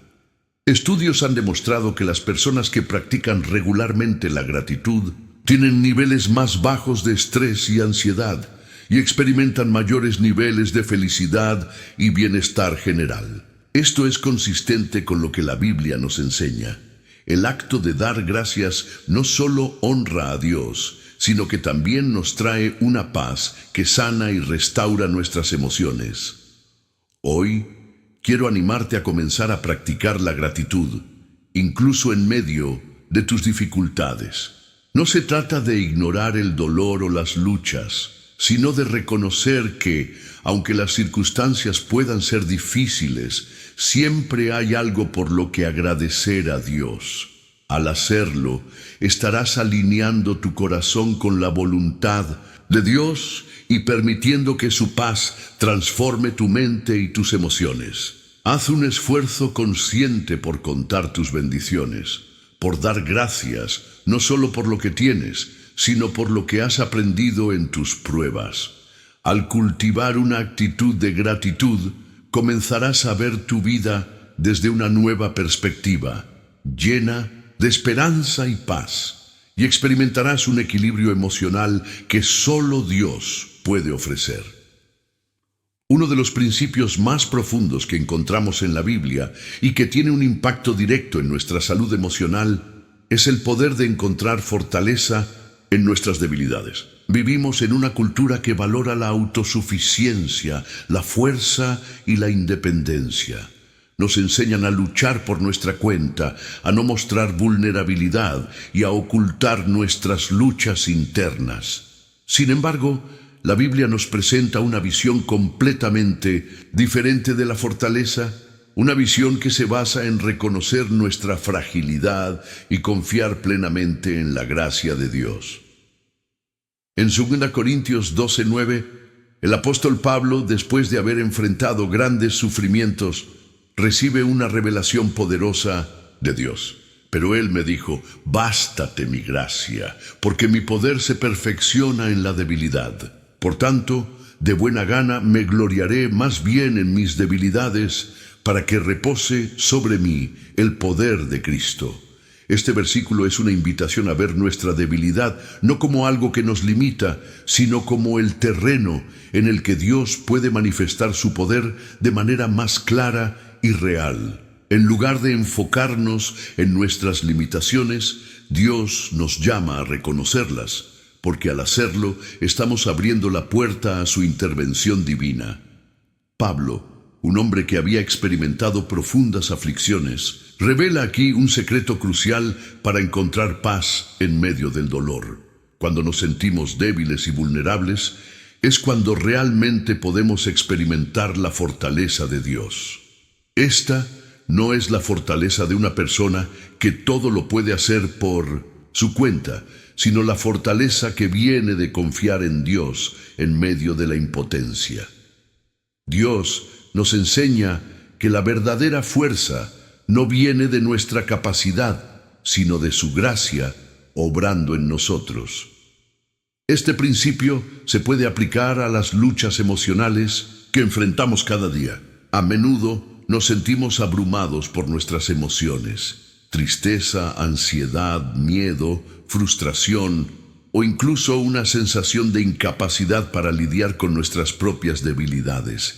Estudios han demostrado que las personas que practican regularmente la gratitud tienen niveles más bajos de estrés y ansiedad y experimentan mayores niveles de felicidad y bienestar general. Esto es consistente con lo que la Biblia nos enseña. El acto de dar gracias no solo honra a Dios, sino que también nos trae una paz que sana y restaura nuestras emociones. Hoy quiero animarte a comenzar a practicar la gratitud, incluso en medio de tus dificultades. No se trata de ignorar el dolor o las luchas, sino de reconocer que, aunque las circunstancias puedan ser difíciles, siempre hay algo por lo que agradecer a Dios. Al hacerlo, estarás alineando tu corazón con la voluntad de Dios y permitiendo que su paz transforme tu mente y tus emociones. Haz un esfuerzo consciente por contar tus bendiciones, por dar gracias, no solo por lo que tienes, sino por lo que has aprendido en tus pruebas. Al cultivar una actitud de gratitud, comenzarás a ver tu vida desde una nueva perspectiva, llena de esperanza y paz, y experimentarás un equilibrio emocional que solo Dios puede ofrecer. Uno de los principios más profundos que encontramos en la Biblia y que tiene un impacto directo en nuestra salud emocional es el poder de encontrar fortaleza en nuestras debilidades. Vivimos en una cultura que valora la autosuficiencia, la fuerza y la independencia. Nos enseñan a luchar por nuestra cuenta, a no mostrar vulnerabilidad y a ocultar nuestras luchas internas. Sin embargo, la Biblia nos presenta una visión completamente diferente de la fortaleza, una visión que se basa en reconocer nuestra fragilidad y confiar plenamente en la gracia de Dios. En 2 Corintios 12:9, el apóstol Pablo, después de haber enfrentado grandes sufrimientos, recibe una revelación poderosa de Dios. Pero él me dijo: «Bástate mi gracia, porque mi poder se perfecciona en la debilidad. Por tanto, de buena gana me gloriaré más bien en mis debilidades, para que repose sobre mí el poder de Cristo». Este versículo es una invitación a ver nuestra debilidad no como algo que nos limita, sino como el terreno en el que Dios puede manifestar su poder de manera más clara y real. En lugar de enfocarnos en nuestras limitaciones, Dios nos llama a reconocerlas, porque al hacerlo estamos abriendo la puerta a su intervención divina. Pablo, un hombre que había experimentado profundas aflicciones, revela aquí un secreto crucial para encontrar paz en medio del dolor. Cuando nos sentimos débiles y vulnerables, es cuando realmente podemos experimentar la fortaleza de Dios. Esta no es la fortaleza de una persona que todo lo puede hacer por su cuenta, sino la fortaleza que viene de confiar en Dios en medio de la impotencia. Dios nos enseña que la verdadera fuerza no viene de nuestra capacidad, sino de su gracia obrando en nosotros. Este principio se puede aplicar a las luchas emocionales que enfrentamos cada día. A menudo nos sentimos abrumados por nuestras emociones: tristeza, ansiedad, miedo, frustración o incluso una sensación de incapacidad para lidiar con nuestras propias debilidades.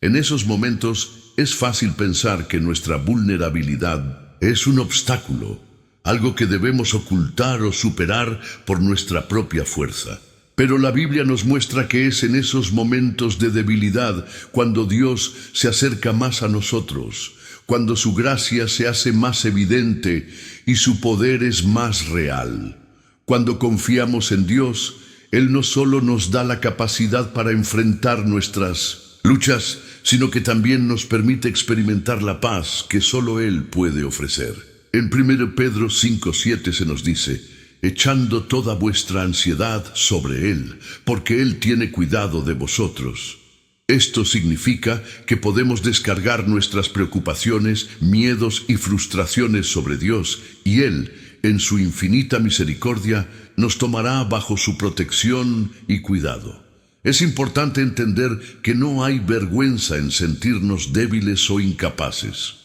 En esos momentos es fácil pensar que nuestra vulnerabilidad es un obstáculo, algo que debemos ocultar o superar por nuestra propia fuerza. Pero la Biblia nos muestra que es en esos momentos de debilidad cuando Dios se acerca más a nosotros, cuando su gracia se hace más evidente y su poder es más real. Cuando confiamos en Dios, Él no solo nos da la capacidad para enfrentar nuestras luchas, sino que también nos permite experimentar la paz que solo Él puede ofrecer. En 1 Pedro 5:7 se nos dice: echando toda vuestra ansiedad sobre Él, porque Él tiene cuidado de vosotros. Esto significa que podemos descargar nuestras preocupaciones, miedos y frustraciones sobre Dios, y Él, en su infinita misericordia, nos tomará bajo su protección y cuidado. Es importante entender que no hay vergüenza en sentirnos débiles o incapaces.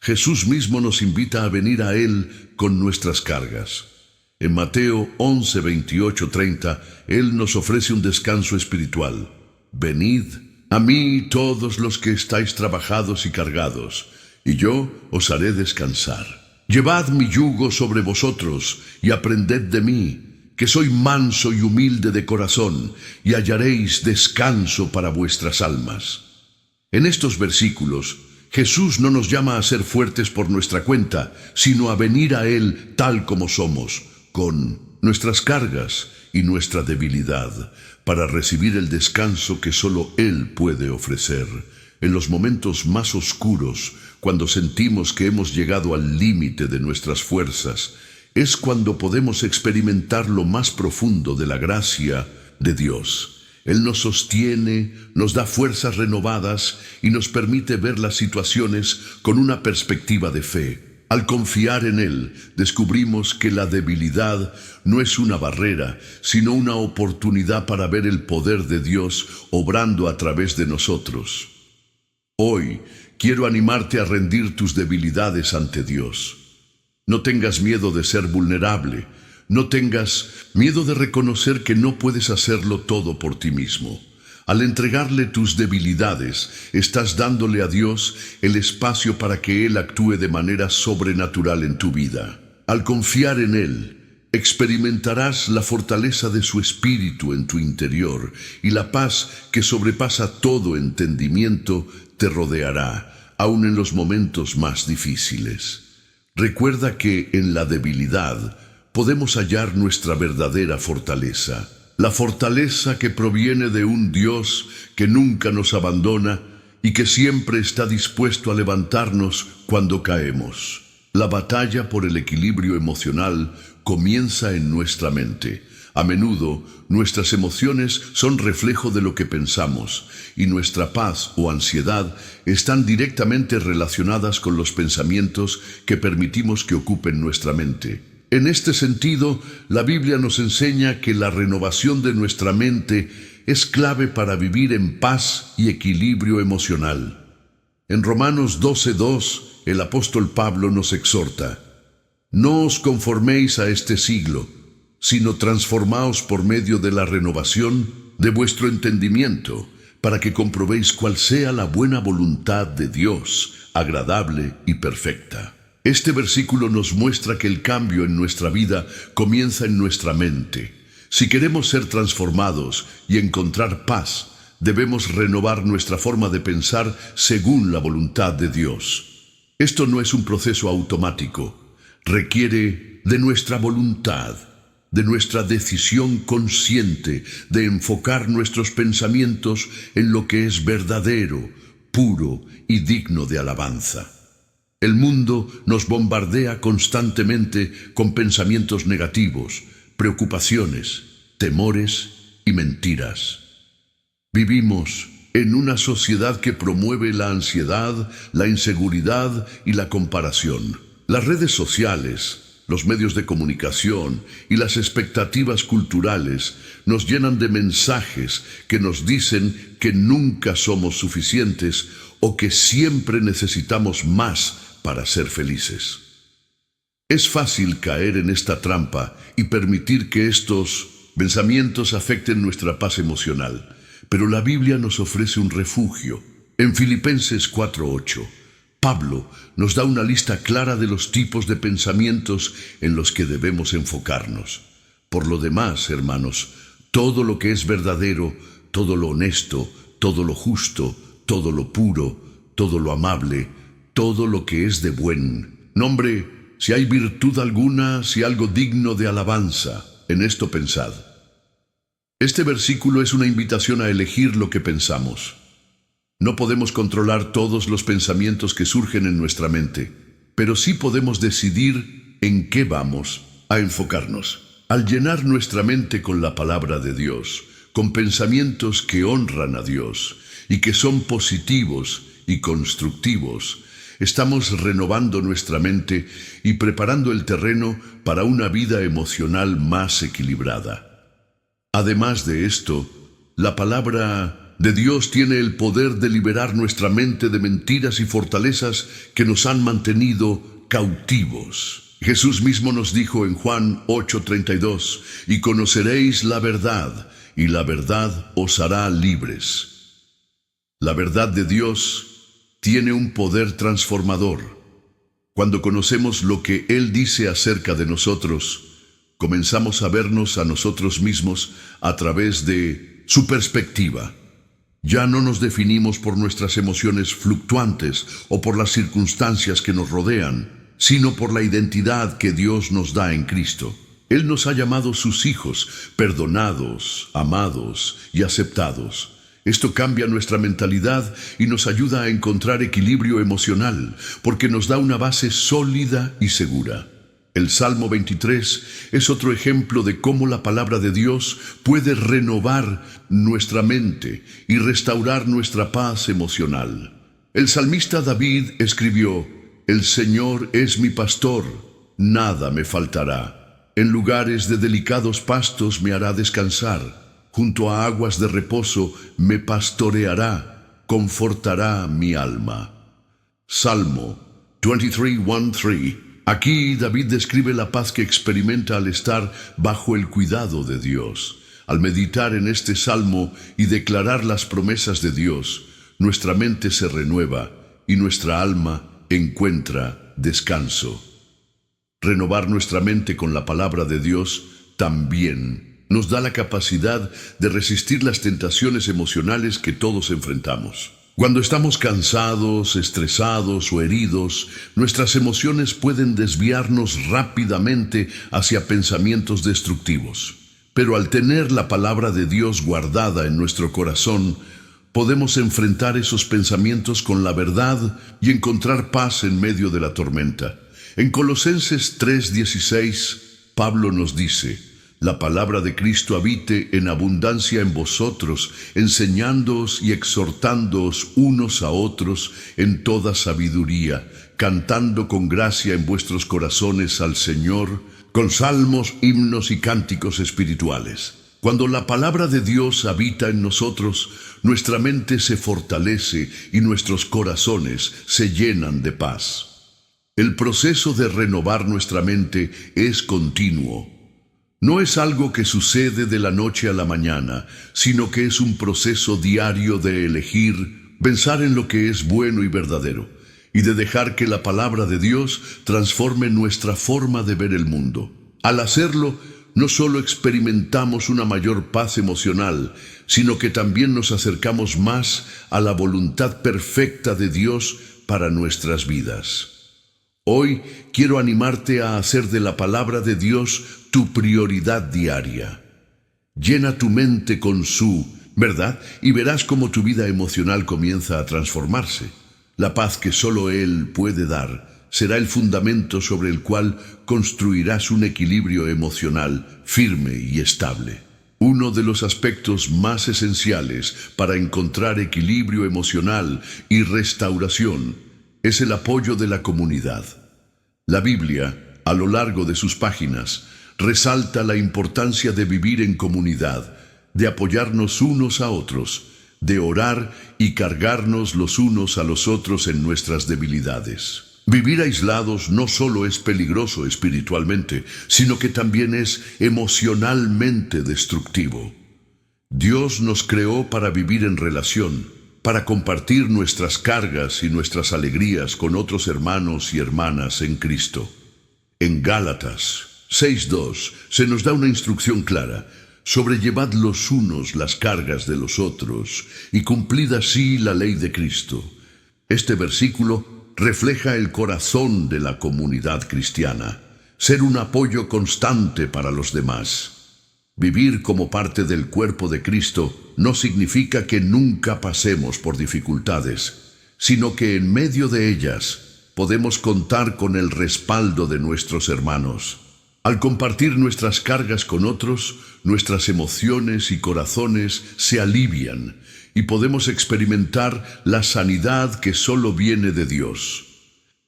Jesús mismo nos invita a venir a Él con nuestras cargas. En Mateo 11, 28, 30, Él nos ofrece un descanso espiritual. Venid a mí todos los que estáis trabajados y cargados, y yo os haré descansar. Llevad mi yugo sobre vosotros y aprended de mí, que soy manso y humilde de corazón, y hallaréis descanso para vuestras almas. En estos versículos, Jesús no nos llama a ser fuertes por nuestra cuenta, sino a venir a Él tal como somos, con nuestras cargas y nuestra debilidad, para recibir el descanso que solo Él puede ofrecer. En los momentos más oscuros, cuando sentimos que hemos llegado al límite de nuestras fuerzas, es cuando podemos experimentar lo más profundo de la gracia de Dios. Él nos sostiene, nos da fuerzas renovadas y nos permite ver las situaciones con una perspectiva de fe. Al confiar en Él, descubrimos que la debilidad no es una barrera, sino una oportunidad para ver el poder de Dios obrando a través de nosotros. Hoy quiero animarte a rendir tus debilidades ante Dios. No tengas miedo de ser vulnerable. No tengas miedo de reconocer que no puedes hacerlo todo por ti mismo. Al entregarle tus debilidades, estás dándole a Dios el espacio para que Él actúe de manera sobrenatural en tu vida. Al confiar en Él, experimentarás la fortaleza de su espíritu en tu interior, y la paz que sobrepasa todo entendimiento te rodeará, aun en los momentos más difíciles. Recuerda que en la debilidad podemos hallar nuestra verdadera fortaleza, la fortaleza que proviene de un Dios que nunca nos abandona y que siempre está dispuesto a levantarnos cuando caemos. La batalla por el equilibrio emocional comienza en nuestra mente. A menudo, nuestras emociones son reflejo de lo que pensamos, y nuestra paz o ansiedad están directamente relacionadas con los pensamientos que permitimos que ocupen nuestra mente. En este sentido, la Biblia nos enseña que la renovación de nuestra mente es clave para vivir en paz y equilibrio emocional. En Romanos 12:2, el apóstol Pablo nos exhorta: no os conforméis a este siglo, sino transformaos por medio de la renovación de vuestro entendimiento, para que comprobéis cuál sea la buena voluntad de Dios, agradable y perfecta. Este versículo nos muestra que el cambio en nuestra vida comienza en nuestra mente. Si queremos ser transformados y encontrar paz, debemos renovar nuestra forma de pensar según la voluntad de Dios. Esto no es un proceso automático, requiere de nuestra voluntad. de nuestra decisión consciente de enfocar nuestros pensamientos en lo que es verdadero, puro y digno de alabanza. El mundo nos bombardea constantemente con pensamientos negativos, preocupaciones, temores y mentiras. Vivimos en una sociedad que promueve la ansiedad, la inseguridad y la comparación. Las redes sociales, los medios de comunicación y las expectativas culturales nos llenan de mensajes que nos dicen que nunca somos suficientes o que siempre necesitamos más para ser felices. Es fácil caer en esta trampa y permitir que estos pensamientos afecten nuestra paz emocional, pero la Biblia nos ofrece un refugio. En Filipenses 4:8, Pablo nos da una lista clara de los tipos de pensamientos en los que debemos enfocarnos. Por lo demás, hermanos, todo lo que es verdadero, todo lo honesto, todo lo justo, todo lo puro, todo lo amable, todo lo que es de buen nombre, si hay virtud alguna, si algo digno de alabanza, en esto pensad. Este versículo es una invitación a elegir lo que pensamos. No podemos controlar todos los pensamientos que surgen en nuestra mente, pero sí podemos decidir en qué vamos a enfocarnos. Al llenar nuestra mente con la palabra de Dios, con pensamientos que honran a Dios y que son positivos y constructivos, estamos renovando nuestra mente y preparando el terreno para una vida emocional más equilibrada. Además de esto, la palabra de Dios tiene el poder de liberar nuestra mente de mentiras y fortalezas que nos han mantenido cautivos. Jesús mismo nos dijo en Juan 8:32, y conoceréis la verdad, y la verdad os hará libres. La verdad de Dios tiene un poder transformador. Cuando conocemos lo que Él dice acerca de nosotros, comenzamos a vernos a nosotros mismos a través de su perspectiva. Ya no nos definimos por nuestras emociones fluctuantes o por las circunstancias que nos rodean, sino por la identidad que Dios nos da en Cristo. Él nos ha llamado sus hijos, perdonados, amados y aceptados. Esto cambia nuestra mentalidad y nos ayuda a encontrar equilibrio emocional, porque nos da una base sólida y segura. El Salmo 23 es otro ejemplo de cómo la palabra de Dios puede renovar nuestra mente y restaurar nuestra paz emocional. El salmista David escribió: «El Señor es mi pastor, nada me faltará. En lugares de delicados pastos me hará descansar. Junto a aguas de reposo me pastoreará, confortará mi alma». Salmo 23:1-3. Aquí David describe la paz que experimenta al estar bajo el cuidado de Dios. Al meditar en este salmo y declarar las promesas de Dios, nuestra mente se renueva y nuestra alma encuentra descanso. Renovar nuestra mente con la palabra de Dios también nos da la capacidad de resistir las tentaciones emocionales que todos enfrentamos. Cuando estamos cansados, estresados o heridos, nuestras emociones pueden desviarnos rápidamente hacia pensamientos destructivos. Pero al tener la palabra de Dios guardada en nuestro corazón, podemos enfrentar esos pensamientos con la verdad y encontrar paz en medio de la tormenta. En Colosenses 3:16, Pablo nos dice: «La palabra de Cristo habite en abundancia en vosotros, enseñándoos y exhortándoos unos a otros en toda sabiduría, cantando con gracia en vuestros corazones al Señor, con salmos, himnos y cánticos espirituales». Cuando la palabra de Dios habita en nosotros, nuestra mente se fortalece y nuestros corazones se llenan de paz. El proceso de renovar nuestra mente es continuo. No es algo que sucede de la noche a la mañana, sino que es un proceso diario de elegir, pensar en lo que es bueno y verdadero, y de dejar que la palabra de Dios transforme nuestra forma de ver el mundo. Al hacerlo, no solo experimentamos una mayor paz emocional, sino que también nos acercamos más a la voluntad perfecta de Dios para nuestras vidas. Hoy quiero animarte a hacer de la palabra de Dios tu prioridad diaria. Llena tu mente con su verdad y verás cómo tu vida emocional comienza a transformarse. La paz que solo Él puede dar será el fundamento sobre el cual construirás un equilibrio emocional firme y estable. Uno de los aspectos más esenciales para encontrar equilibrio emocional y restauración es el apoyo de la comunidad. La Biblia, a lo largo de sus páginas, resalta la importancia de vivir en comunidad, de apoyarnos unos a otros, de orar y cargarnos los unos a los otros en nuestras debilidades. Vivir aislados no solo es peligroso espiritualmente, sino que también es emocionalmente destructivo. Dios nos creó para vivir en relación, para compartir nuestras cargas y nuestras alegrías con otros hermanos y hermanas en Cristo. En Gálatas 6:2 se nos da una instrucción clara: sobrellevad los unos las cargas de los otros y cumplid así la ley de Cristo. Este versículo refleja el corazón de la comunidad cristiana, ser un apoyo constante para los demás. Vivir como parte del cuerpo de Cristo no significa que nunca pasemos por dificultades, sino que en medio de ellas podemos contar con el respaldo de nuestros hermanos. Al compartir nuestras cargas con otros, nuestras emociones y corazones se alivian y podemos experimentar la sanidad que solo viene de Dios.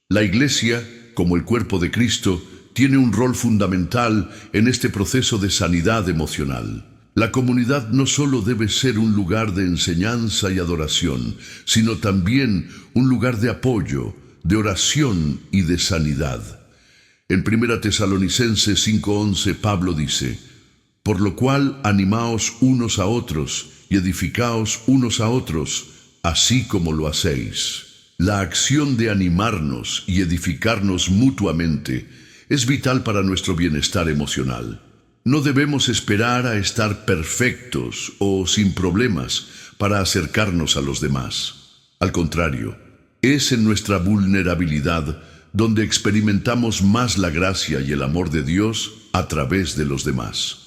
La Iglesia, como el cuerpo de Cristo, tiene un rol fundamental en este proceso de sanidad emocional. La comunidad no solo debe ser un lugar de enseñanza y adoración, sino también un lugar de apoyo, de oración y de sanidad. En 1 Tesalonicenses 5:11 Pablo dice: por lo cual animaos unos a otros y edificaos unos a otros, así como lo hacéis. La acción de animarnos y edificarnos mutuamente es vital para nuestro bienestar emocional. No debemos esperar a estar perfectos o sin problemas para acercarnos a los demás. Al contrario, es en nuestra vulnerabilidad donde experimentamos más la gracia y el amor de Dios a través de los demás.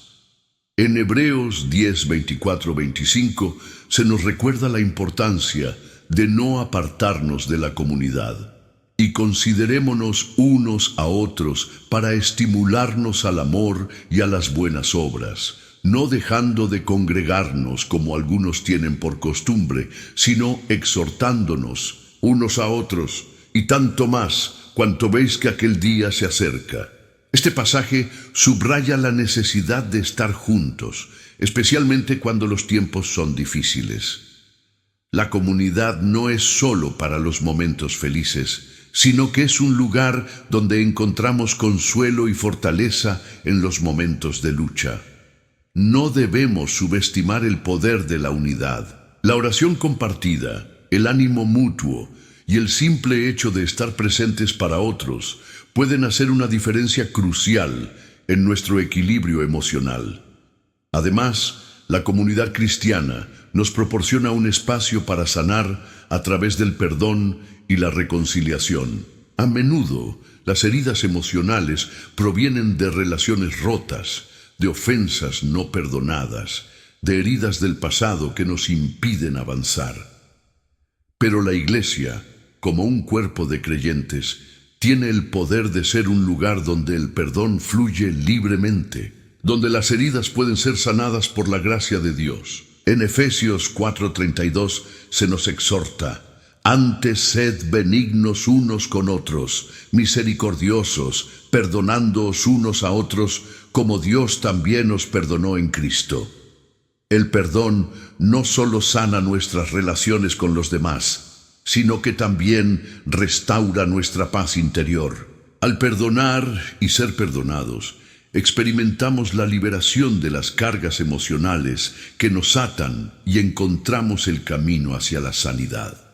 En Hebreos 10:24-25 se nos recuerda la importancia de no apartarnos de la comunidad. Y considerémonos unos a otros para estimularnos al amor y a las buenas obras, no dejando de congregarnos como algunos tienen por costumbre, sino exhortándonos unos a otros, y tanto más cuanto veis que aquel día se acerca. Este pasaje subraya la necesidad de estar juntos, especialmente cuando los tiempos son difíciles. La comunidad no es solo para los momentos felices, sino que es un lugar donde encontramos consuelo y fortaleza en los momentos de lucha. No debemos subestimar el poder de la unidad. La oración compartida, el ánimo mutuo y el simple hecho de estar presentes para otros pueden hacer una diferencia crucial en nuestro equilibrio emocional. Además, la comunidad cristiana nos proporciona un espacio para sanar a través del perdón y la reconciliación. A menudo, las heridas emocionales provienen de relaciones rotas, de ofensas no perdonadas, de heridas del pasado que nos impiden avanzar. Pero la Iglesia, como un cuerpo de creyentes, tiene el poder de ser un lugar donde el perdón fluye libremente, donde las heridas pueden ser sanadas por la gracia de Dios. En Efesios 4:32 se nos exhorta: antes sed benignos unos con otros, misericordiosos, perdonándoos unos a otros, como Dios también os perdonó en Cristo. El perdón no solo sana nuestras relaciones con los demás, sino que también restaura nuestra paz interior. Al perdonar y ser perdonados, experimentamos la liberación de las cargas emocionales que nos atan y encontramos el camino hacia la sanidad.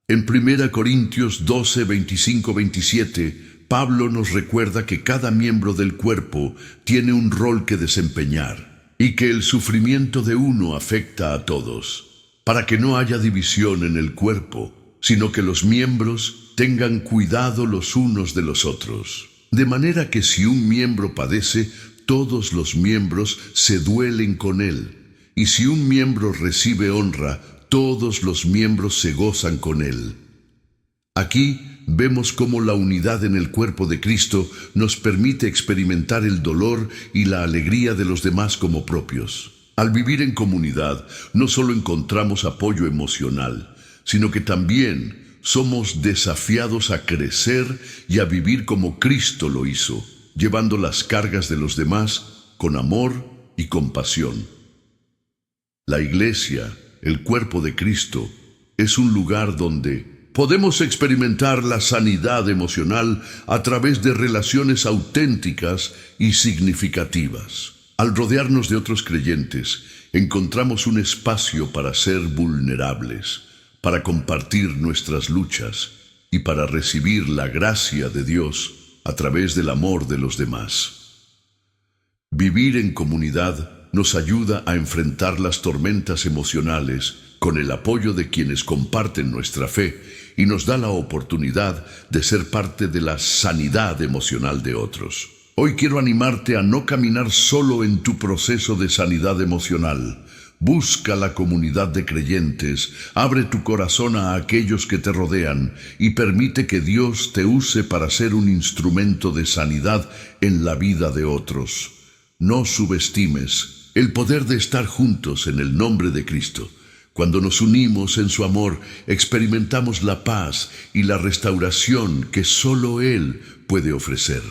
En 1 Corintios 12, 25-27, Pablo nos recuerda que cada miembro del cuerpo tiene un rol que desempeñar y que el sufrimiento de uno afecta a todos, para que no haya división en el cuerpo, sino que los miembros, tengan cuidado los unos de los otros. De manera que si un miembro padece, todos los miembros se duelen con él. Y si un miembro recibe honra, todos los miembros se gozan con él. Aquí vemos cómo la unidad en el cuerpo de Cristo nos permite experimentar el dolor y la alegría de los demás como propios. Al vivir en comunidad, no solo encontramos apoyo emocional, sino que también somos desafiados a crecer y a vivir como Cristo lo hizo, llevando las cargas de los demás con amor y compasión. La iglesia, el cuerpo de Cristo, es un lugar donde podemos experimentar la sanidad emocional a través de relaciones auténticas y significativas. Al rodearnos de otros creyentes, encontramos un espacio para ser vulnerables, para compartir nuestras luchas y para recibir la gracia de Dios a través del amor de los demás. Vivir en comunidad nos ayuda a enfrentar las tormentas emocionales con el apoyo de quienes comparten nuestra fe y nos da la oportunidad de ser parte de la sanidad emocional de otros. Hoy quiero animarte a no caminar solo en tu proceso de sanidad emocional. Busca la comunidad de creyentes, abre tu corazón a aquellos que te rodean y permite que Dios te use para ser un instrumento de sanidad en la vida de otros. No subestimes el poder de estar juntos en el nombre de Cristo. Cuando nos unimos en su amor, experimentamos la paz y la restauración que solo Él puede ofrecer.